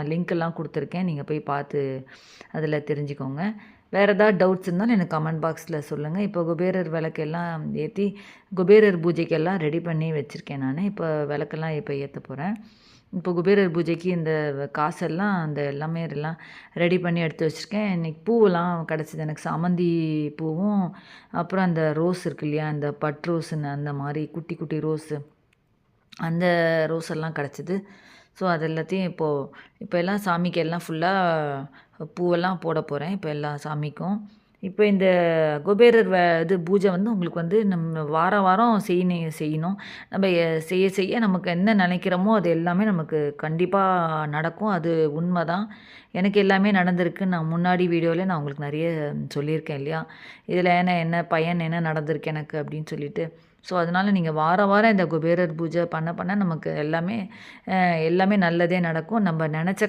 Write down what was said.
நான் லிங்க்கெல்லாம் கொடுத்துருக்கேன். நீங்கள் போய் பார்த்து அதில் தெரிஞ்சுக்கோங்க. வேறு ஏதாவது டவுட்ஸ் இருந்தாலும் எனக்கு கமெண்ட் பாக்ஸில் சொல்லுங்கள். இப்போ குபேரர் விளக்கெல்லாம் ஏற்றி குபேரர் பூஜைக்கெல்லாம் ரெடி பண்ணி வச்சுருக்கேன் நான். இப்போ விளக்கெல்லாம் இப்போ ஏற்ற போகிறேன். இப்போ குபேரர் பூஜைக்கு இந்த காசெல்லாம் அந்த எல்லாமே எல்லாம் ரெடி பண்ணி எடுத்து வச்சுருக்கேன். இன்றைக்கி பூவெல்லாம் கிடச்சிது எனக்கு. சாமந்தி பூவும் அப்புறம் அந்த ரோஸ் இருக்கு இல்லையா, அந்த பட் ரோஸுன்னு அந்த மாதிரி குட்டி குட்டி ரோஸு, அந்த ரோஸ் எல்லாம் கிடச்சிது. ஸோ அது எல்லாத்தையும் இப்போ எல்லாம் சாமிக்கு எல்லாம் ஃபுல்லாக பூவெல்லாம் போட போகிறேன் இப்போ எல்லா சாமிக்கும். இப்போ இந்த குபேரர் இது பூஜை வந்து உங்களுக்கு வந்து நம்ம வாரம் வாரம் செய்யணும். நம்ம செய்ய செய்ய நமக்கு என்ன நினைக்கிறோமோ அது எல்லாமே நமக்கு கண்டிப்பாக நடக்கும். அது உண்மை தான். எனக்கு எல்லாமே நடந்திருக்கு. நான் முன்னாடி வீடியோவில் நான் உங்களுக்கு நிறைய சொல்லியிருக்கேன் இல்லையா, இதில் என்ன பயன் என்ன நடந்திருக்கு எனக்கு அப்படின்னு சொல்லிட்டு. ஸோ அதனால் நீங்கள் வாரம் வாரம் இந்த குபேரர் பூஜை பண்ண பண்ண நமக்கு எல்லாமே நல்லதே நடக்கும். நம்ம நினச்ச